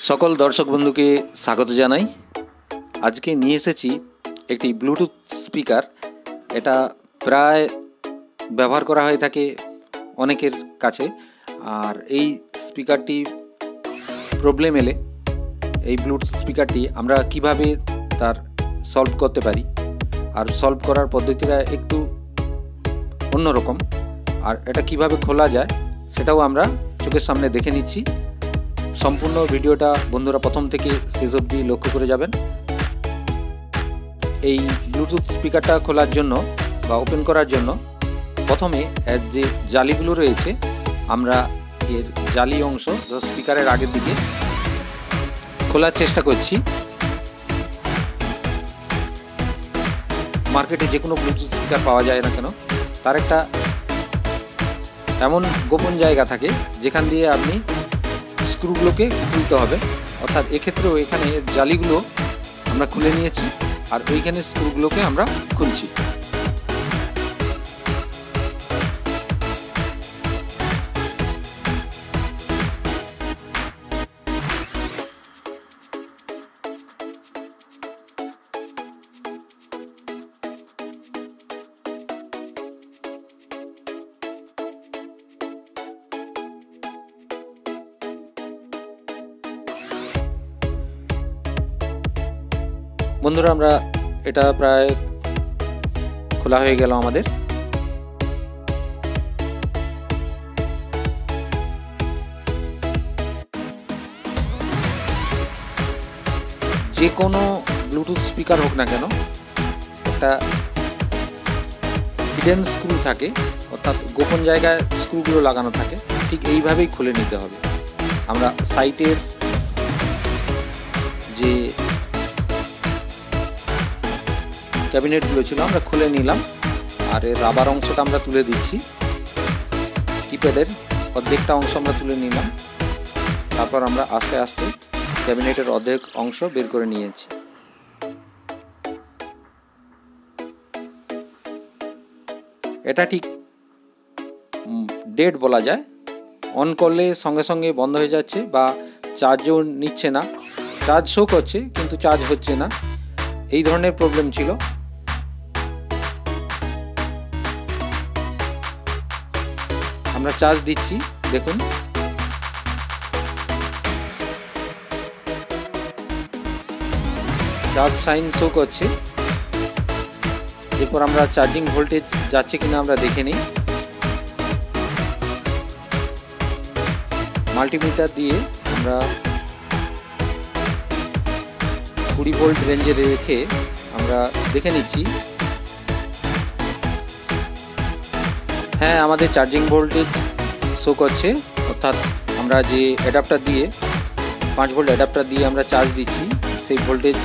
সকল দর্শক বন্ধুকে স্বাগত জানাই। আজকে নিয়ে এসেছি একটি ব্লুটুথ স্পিকার। এটা প্রায় ব্যবহার করা হয়ে থাকে অনেকের কাছে। আর এই স্পিকারটি প্রবলেম এলে এই ব্লুটুথ স্পিকারটি আমরা কিভাবে তার সলভ করতে পারি, আর সলভ করার পদ্ধতিটা একটু অন্যরকম, আর এটা কিভাবে খোলা যায় সেটাও আমরা চোখের সামনে দেখে নিচ্ছি। সম্পূর্ণ ভিডিওটা বন্ধুরা প্রথম থেকে শেষ অবধি লক্ষ্য করে যাবেন। এই ব্লুটুথ স্পিকারটা খোলার জন্য বা ওপেন করার জন্য প্রথমে এর যে জালিগুলো রয়েছে, আমরা এর জালি অংশ স্পিকারের আগের দিকে খোলার চেষ্টা করছি। মার্কেটে যে কোনো ব্লুটুথ স্পিকার পাওয়া যায় না কেন, তার একটা এমন গোপন জায়গা থাকে যেখান দিয়ে আপনি স্ক্রুগুলোকে খুলতে হবে। অর্থাৎ এক্ষেত্রেও এখানে জালিগুলো আমরা খুলে নিয়েছি, আর ওইখানে স্ক্রুগুলোকে আমরা খুলছি। বন্ধুরা, আমরা এটা প্রায় খোলা হয়ে গেল আমাদের। যে কোনো ব্লুটুথ স্পিকার হোক না কেন, একটা হিডেন স্ক্রু থাকে, অর্থাৎ গোপন জায়গায় স্ক্রুগুলো লাগানো থাকে। ঠিক এইভাবেই খুলে নিতে হবে। আমরা সাইটের যে ক্যাবিনেটগুলো ছিল আমরা খুলে নিলাম, আর এর রাবার অংশটা আমরা তুলে দিচ্ছি। কিপ্যাডের অর্ধেকটা অংশ আমরা তুলে নিলাম, তারপর আমরা আস্তে আস্তে ক্যাবিনেটের অর্ধেক অংশ বের করে নিয়েছি। এটা ঠিক ডেড বলা যায়। অন করলে সঙ্গে সঙ্গে বন্ধ হয়ে যাচ্ছে, বা চার্জও নিচ্ছে না। চার্জ শো করছে কিন্তু চার্জ হচ্ছে না, এই ধরনের প্রবলেম ছিল। আমরা চার্জ দিচ্ছি, দেখুন চার্জ সাইন শো করছে। এরপর আমরা চার্জিং ভোল্টেজ যাচ্ছে কিনা আমরা দেখে নিই। মাল্টিমিটার দিয়ে আমরা 20 ভোল্ট রেঞ্জে রেখে আমরা দেখে নিচ্ছি। হ্যাঁ, আমাদের চার্জিং ভোল্টেজ শো করছে। অর্থাৎ আমরা যে অ্যাডাপ্টার দিয়ে 5 ভোল্ট অ্যাডাপ্টার দিয়ে আমরা চার্জ দিচ্ছি, সেই ভোল্টেজ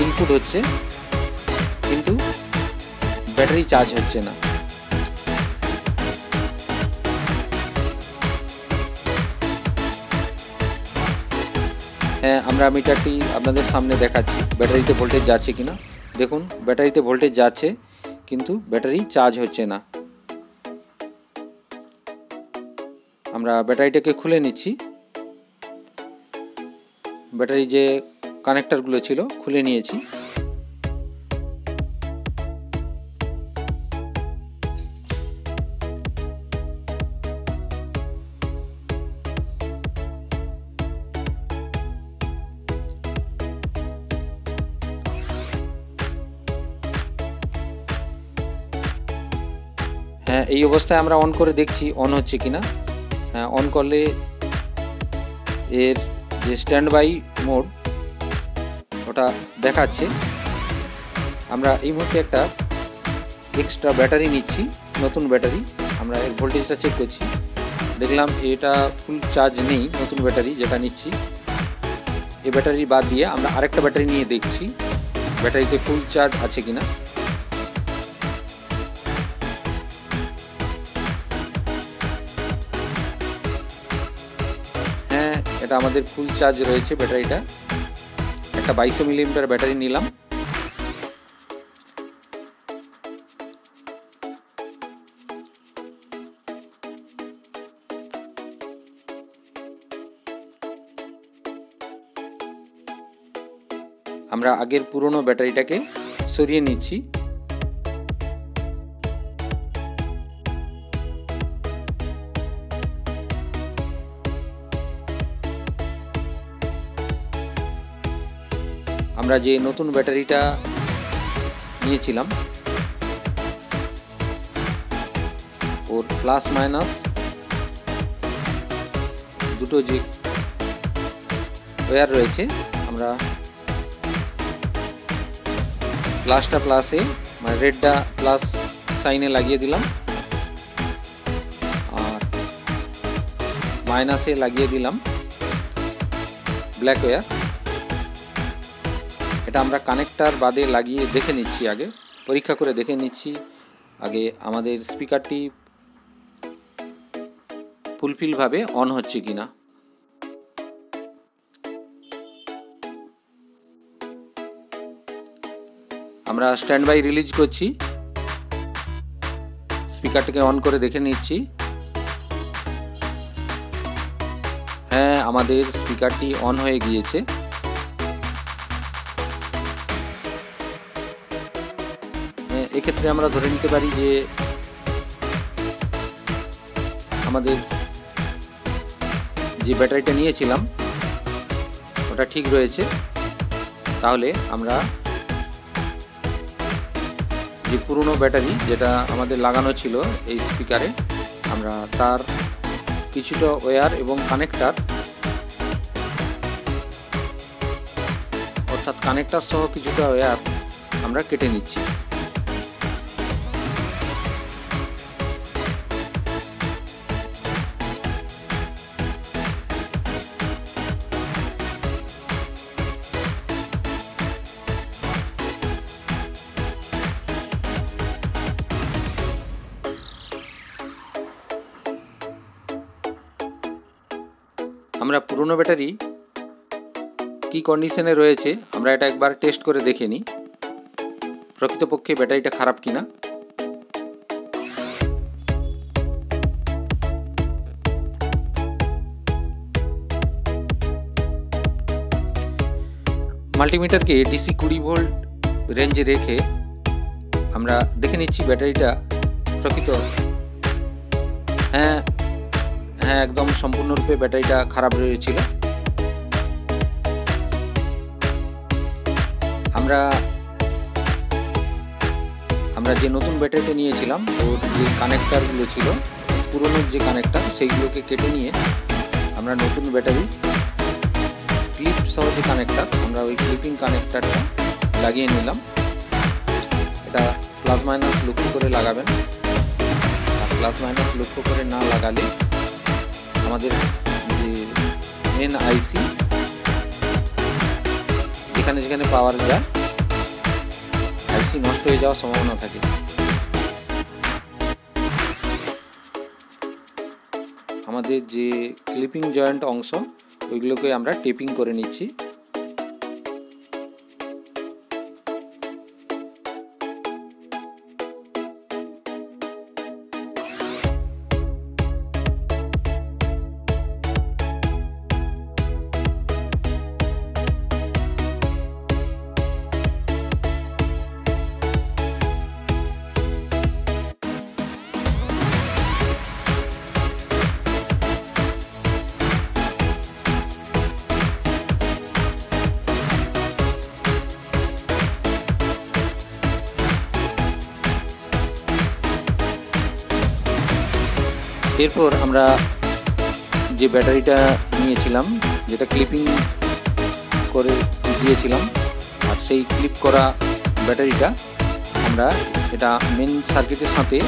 ইনপুট হচ্ছে, কিন্তু ব্যাটারি চার্জ হচ্ছে না। হ্যাঁ, আমরা মিটারটি আপনাদের সামনে দেখাচ্ছি ব্যাটারিতে ভোল্টেজ যাচ্ছে কিনা। দেখুন, ব্যাটারিতে ভোল্টেজ যাচ্ছে কিন্তু ব্যাটারি চার্জ হচ্ছে না। আমরা ব্যাটারিটাকে খুলে নিচ্ছি। ব্যাটারি যে কানেক্টরগুলো ছিল খুলে নিয়েছি। হ্যাঁ, এই অবস্থায় আমরা অন করে দেখছি অন হচ্ছে কিনা। হ্যাঁ, অন করলে এর যে স্ট্যান্ড বাই মোড ওটা দেখাচ্ছে। আমরা এই মুহূর্তে একটা এক্সট্রা ব্যাটারি নিচ্ছি, নতুন ব্যাটারি। আমরা এর ভোল্টেজটা চেক করছি, দেখলাম এটা ফুল চার্জ নেই। নতুন ব্যাটারি যেটা নিচ্ছি, এই ব্যাটারি বাদ দিয়ে আমরা আরেকটা ব্যাটারি নিয়ে দেখছি ব্যাটারিতে ফুল চার্জ আছে কিনা। এটা আমাদের ফুল চার্জ রয়েছে ব্যাটারিটা। একটা 2200 মিলিমিটার ব্যাটারি নিলাম। আমরা আগের পুরনো ব্যাটারিটাকে সরিয়ে নিচ্ছি। আমরা যে নতুন ব্যাটারিটা নিয়েছিলাম ওর প্লাস মাইনাস দুটো যে ওয়্যার রয়েছে, আমরা প্লাসটা প্লাসে মানে রেডটা প্লাস সাইনে লাগিয়ে দিলাম আর মাইনাসে লাগিয়ে দিলাম ব্ল্যাক ওয়্যার। এটা আমরা কানেক্টার বাদে লাগিয়ে দেখে নিচ্ছি, আগে পরীক্ষা করে দেখে নিচ্ছি আগে আমাদের স্পিকারটি ফুলফিলভাবে অন হচ্ছে কিনা। আমরা স্ট্যান্ড বাই রিলিজ করছি, স্পিকারটিকে অন করে দেখে নিচ্ছি। হ্যাঁ, আমাদের স্পিকারটি অন হয়ে গিয়েছে। এক্ষেত্রে আমরা ধরে নিতে পারি যে আমাদের যে ব্যাটারিটা নিয়েছিলাম ওটা ঠিক রয়েছে। তাহলে আমরা যে পুরনো ব্যাটারি যেটা আমাদের লাগানো ছিল এই স্পিকারে, আমরা তার কিছুটা ওয়্যার এবং কানেক্টার অর্থাৎ কানেক্টার সহ কিছুটা ওয়্যার আমরা কেটে নিচ্ছি। আমরা পুরনো ব্যাটারি কি কন্ডিশনে রয়েছে আমরা এটা একবার টেস্ট করে দেখে নিই, প্রকৃতপক্ষে ব্যাটারিটা খারাপ কিনা। মাল্টিমিটারকে ডিসি 20 ভোল্ট রেঞ্জে রেখে আমরা দেখে নিচ্ছি ব্যাটারিটা প্রকৃত হ্যাঁ একদম সম্পূর্ণরূপে ব্যাটারিটা খারাপ রয়েছিল। আমরা যে নতুন ব্যাটারিটা নিয়েছিলাম ওর যে কানেক্টারগুলো ছিল পুরনো যে কানেক্টার সেইগুলোকে কেটে নিয়ে আমরা নতুন ব্যাটারি ক্লিপ সহ যে কানেক্টার আমরা ওই ক্লিপিং কানেক্টারটা লাগিয়ে নিলাম। এটা প্লাস মাইনাস লক্ষ্য করে লাগাবেন, আর প্লাস মাইনাস লক্ষ্য করে না লাগালে আমাদের যে মেন আইসি যেখানে যেখানে পাওয়ার যায় আইসি নষ্ট হয়ে যাওয়ার সম্ভাবনা থাকে। আমাদের যে ক্লিপিং জয়েন্ট অংশ ওইগুলোকে আমরা টেপিং করে নিচ্ছি। এরপর আমরা যে ব্যাটারিটা নিয়েছিলাম যেটা ক্লিপিং করে দিয়েছিলাম আর সেই ক্লিপ করা ব্যাটারিটা আমরা এটা মেন সার্কিটের সাথে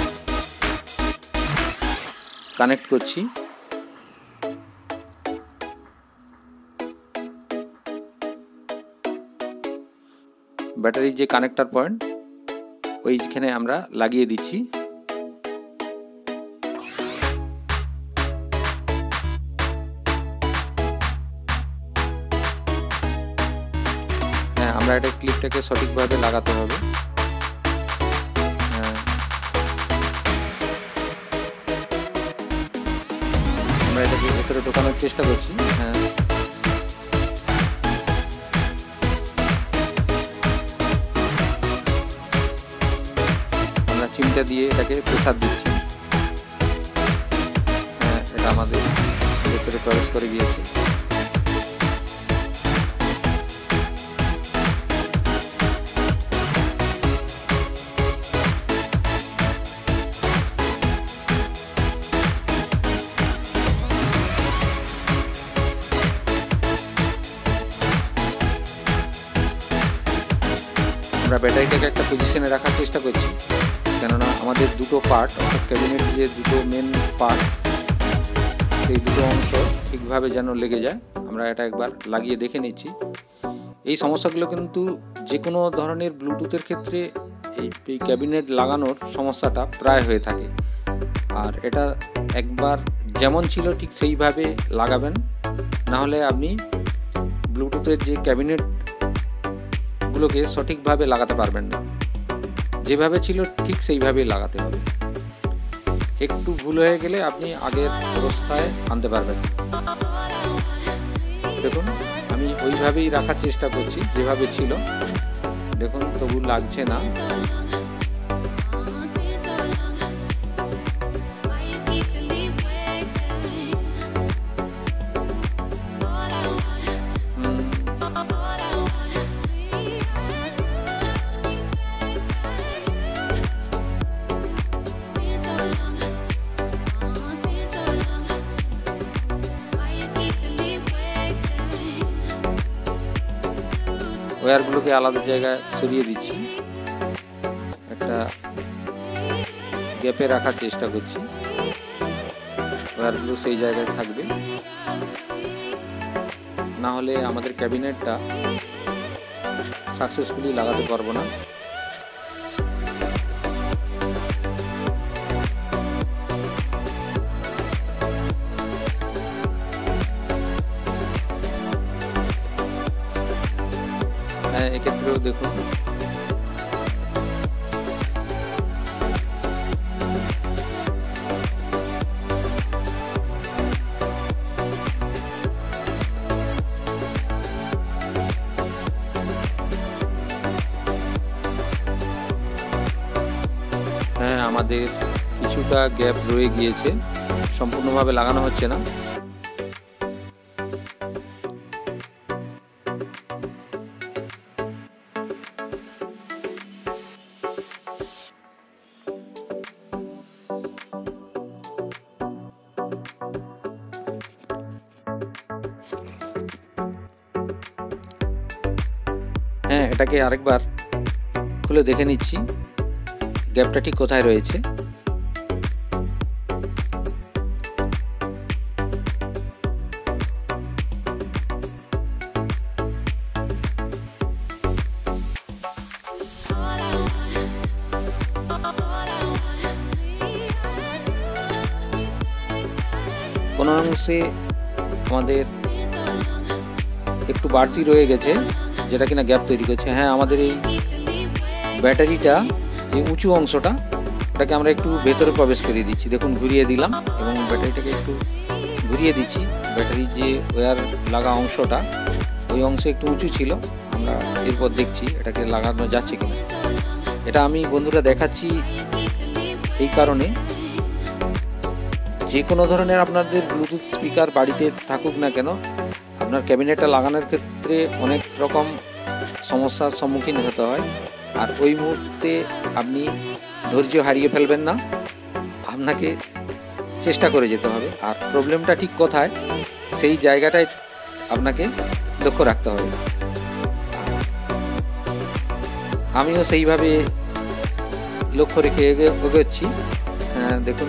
কানেক্ট করছি। ব্যাটারির যে কানেক্টর পয়েন্ট ওইখানে আমরা লাগিয়ে দিচ্ছি। আমরা এটা ক্লিপটাকে সঠিকভাবে লাগাতে হবে। আমরা এটাকে ভেতরে ঢোকানোর চেষ্টা করছি। এটা দিয়ে এটাকে প্রেসার দিচ্ছি। এটা আমাদের ভেতরে প্রবেশ করে গিয়েছে। আমরা ব্যাটারিটাকে একটা পজিশনে রাখার চেষ্টা করছি, কেননা আমাদের দুটো পার্ট, অর্থাৎ ক্যাবিনেটের যে দুটো মেন পার্ট, সেই দুটো অংশ ঠিকভাবে যেন লেগে যায়। আমরা এটা একবার লাগিয়ে দেখে নিচ্ছি। এই সমস্যাগুলো কিন্তু যে কোনো ধরনের ব্লুটুথের ক্ষেত্রে এই ক্যাবিনেট লাগানোর সমস্যাটা প্রায় হয়ে থাকে। আর এটা একবার যেমন ছিল ঠিক সেইভাবে লাগাবেন, নাহলে আপনি ব্লুটুথের যে ক্যাবিনেটগুলোকে সঠিকভাবে লাগাতে পারবেন না। যেভাবে ছিল ঠিক সেইভাবেই লাগাতে হবে। একটু ভুল হয়ে গেলে আপনি আগের অবস্থায় আনতে পারবেন। দেখুন, আমি ওইভাবেই রাখার চেষ্টা করছি যেভাবে ছিল। দেখুন, তবু লাগছে না। ওয়্যারগুলোকে আলাদা জায়গায় সরিয়ে দিচ্ছি, একটা গ্যাপে রাখার চেষ্টা করছি। ওয়্যারগুলো সেই জায়গায় থাকবে, না হলে আমাদের ক্যাবিনেটটা সাকসেসফুলি লাগাতে পারবো না। এক্ষেত্রেও দেখুন, আমাদের কিছুটা গ্যাপ রয়ে গিয়েছে, সম্পূর্ণভাবে লাগানো হচ্ছে না। এটাকে আরেকবার খুলে দেখে নিচ্ছি গ্যাপটা ঠিক কোথায় রয়েছে। কোনো অংশে আমাদের একটু বাড়তি রয়ে গেছে, যেটা কিনা গ্যাপ তৈরি করছে। আমাদের এই ব্যাটারিটা যে উঁচু অংশটা, এটাকে আমরা একটু ভেতরে প্রবেশ করিয়ে দিচ্ছি। দেখুন, ঘুরিয়ে দিলাম এবং ব্যাটারিটাকে একটু ঘুরিয়ে দিচ্ছি। ব্যাটারির যে ওয়্যার লাগা অংশটা, ওই অংশে একটু উঁচু ছিল। আমরা এরপর দেখছি এটাকে লাগানো যাচ্ছে কিনা। এটা আমি বন্ধুরা দেখাচ্ছি এই কারণে, যে কোনো ধরনের আপনাদের ব্লুটুথ স্পিকার বাড়িতে থাকুক না কেন, আপনার ক্যাবিনেটটা লাগানোর ক্ষেত্রে অনেক রকম সমস্যার সম্মুখীন হতে হয়। আর ওই মুহূর্তে আপনি ধৈর্য হারিয়ে ফেলবেন না, আপনাকে চেষ্টা করে যেতে হবে। আর প্রবলেমটা ঠিক কোথায়, সেই জায়গাটায় আপনাকে লক্ষ্য রাখতে হবে। আমিও সেইভাবে লক্ষ্য রেখে এগোচ্ছি। দেখুন,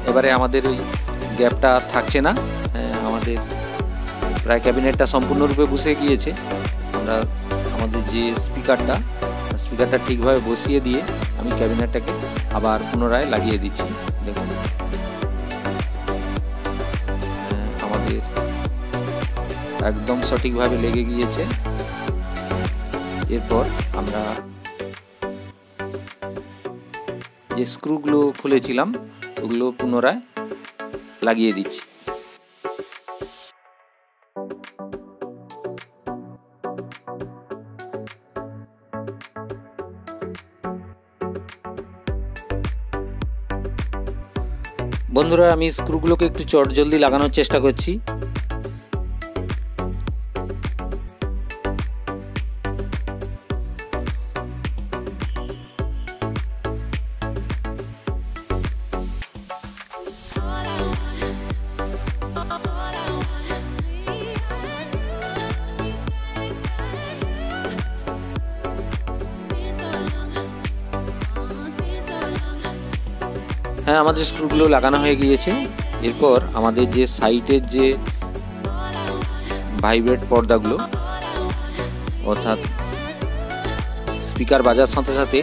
এবারে আমাদের ওই গ্যাপটা থাকছে না। আমাদের প্রায় ক্যাবিনেটটা সম্পূর্ণরূপে বসে গিয়েছে। আমরা আমাদের যে স্পিকারটা ঠিকভাবে বসিয়ে দিয়ে আমি ক্যাবিনেটটাকে আবার পুনরায় লাগিয়ে দিচ্ছি। দেখুন, আমাদের একদম সঠিকভাবে লেগে গিয়েছে। এরপর আমরা যে স্ক্রুগুলো খুলেছিলাম ওগুলো পুনরায় লাগিয়ে দিচ্ছি। বন্ধুরা আমি স্ক্রুগুলোকে একটু জলদি লাগানোর চেষ্টা করছি। হ্যাঁ, আমাদের স্ক্রুগুলো লাগানো হয়ে গিয়েছে। এরপর আমাদের যে সাইডের যে ভাইব্রেট পর্দাগুলো, অর্থাৎ স্পিকার বাজার সাথে সাথে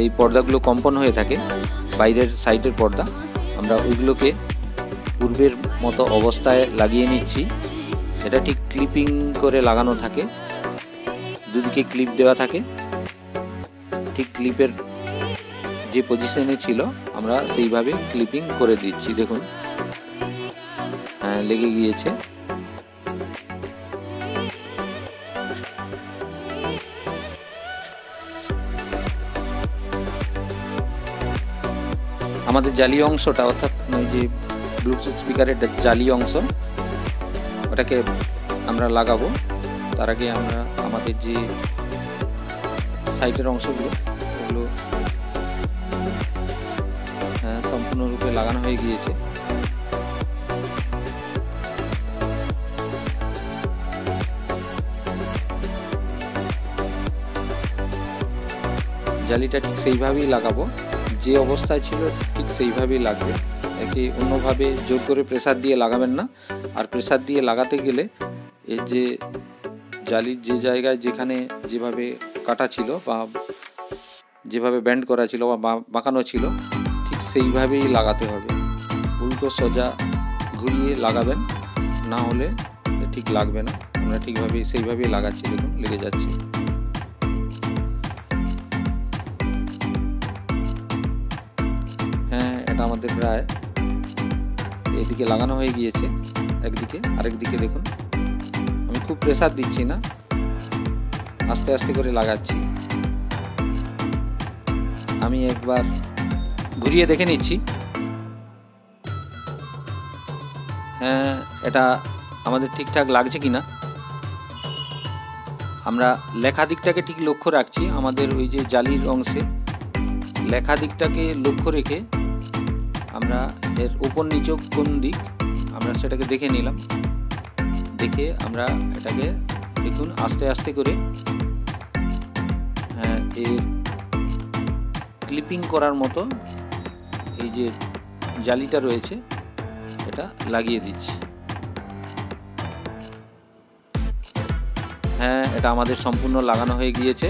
এই পর্দাগুলো কম্পন হয়ে থাকে, বাইরের সাইডের পর্দা, আমরা ওইগুলোকে পূর্বের মতো অবস্থায় লাগিয়ে নিচ্ছি। এটা ঠিক ক্লিপিং করে লাগানো থাকে, দুদিকে ক্লিপ দেওয়া থাকে। ঠিক ক্লিপের যে পজিশনে ছিল আমরা সেইভাবে ক্লিপিং করে দিচ্ছি। দেখুন, হ্যাঁ, লেগে গিয়েছে। আমাদের জালি অংশটা, অর্থাৎ ওই যে ব্লুটুথ স্পিকারের জালি অংশ, ওটাকে আমরা লাগাবো। তার আগে আমরা আমাদের যে সাইডের অংশগুলো, ওগুলো সম্পূর্ণরূপে লাগানো হয়ে গিয়েছে। জালিটা ঠিক সেইভাবেই লাগাবো, যে অবস্থায় ছিল ঠিক সেইভাবেই লাগবে। একে অন্যভাবে জোর করে প্রেসার দিয়ে লাগাবেন না। আর প্রেসার দিয়ে লাগাতে গেলে এর যে জালির যে জায়গায় যেখানে যেভাবে কাটা ছিল বা যেভাবে ব্যান্ড করা ছিল বা বাঁকানো ছিল, ঠিক সেইভাবেই লাগাতে হবে। উল্টো সোজা ঘুরিয়ে লাগাবেন, না হলে ঠিক লাগবে না। আমরা ঠিকভাবে সেইভাবেই লাগাচ্ছি, দেখুন লেগে যাচ্ছে। হ্যাঁ, এটা আমাদের প্রায় এদিকে লাগানো হয়ে গিয়েছে, একদিকে। আরেকদিকে দেখুন, আমি খুব প্রেসার দিচ্ছি না, আস্তে আস্তে করে লাগাচ্ছি। আমি একবার ঘুরিয়ে দেখে নিচ্ছি। হ্যাঁ, এটা আমাদের ঠিকঠাক লাগছে কিনা। আমরা লেখা দিকটাকে ঠিক লক্ষ্য রাখছি। আমাদের ওই যে জালির অংশে লেখা দিকটাকে লক্ষ্য রেখে আমরা এর উপর নিচে কোন দিক আমরা সেটাকে দেখে নিলাম। দেখে আমরা এটাকে দেখুন আস্তে আস্তে করে এর ক্লিপিং করার মতো এই যে জালিটা রয়েছে এটা লাগিয়ে দিচ্ছি। হ্যাঁ, এটা আমাদের সম্পূর্ণ লাগানো হয়ে গিয়েছে।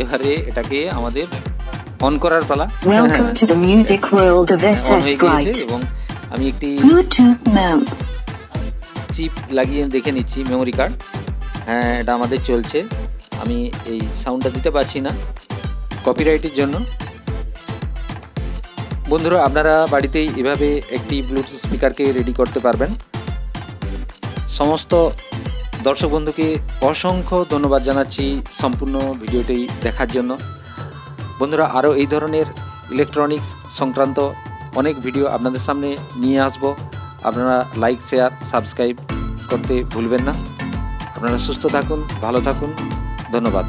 এবারে এটাকে আমাদের অন করার পালা। Welcome to the music world of SS Lite. এবং আমি একটি Bluetooth map চিপ লাগিয়ে দেখে নিচ্ছি, মেমোরি কার্ড। হ্যাঁ, এটা আমাদের চলছে। আমি এই সাউন্ডটা দিতে পারছি না কপিরাইটের জন্য। বন্ধুরা, আপনারা বাড়িতেই এভাবে একটি ব্লুটুথ স্পিকারকে রেডি করতে পারবেন। সমস্ত দর্শক বন্ধুকে অসংখ্য ধন্যবাদ জানাচ্ছি সম্পূর্ণ ভিডিওটি দেখার জন্য। বন্ধুরা, আরও এই ধরনের ইলেকট্রনিক্স সংক্রান্ত অনেক ভিডিও আপনাদের সামনে নিয়ে আসব। আপনারা লাইক, শেয়ার, সাবস্ক্রাইব করতে ভুলবেন না। আপনারা সুস্থ থাকুন, ভালো থাকুন। ধন্যবাদ।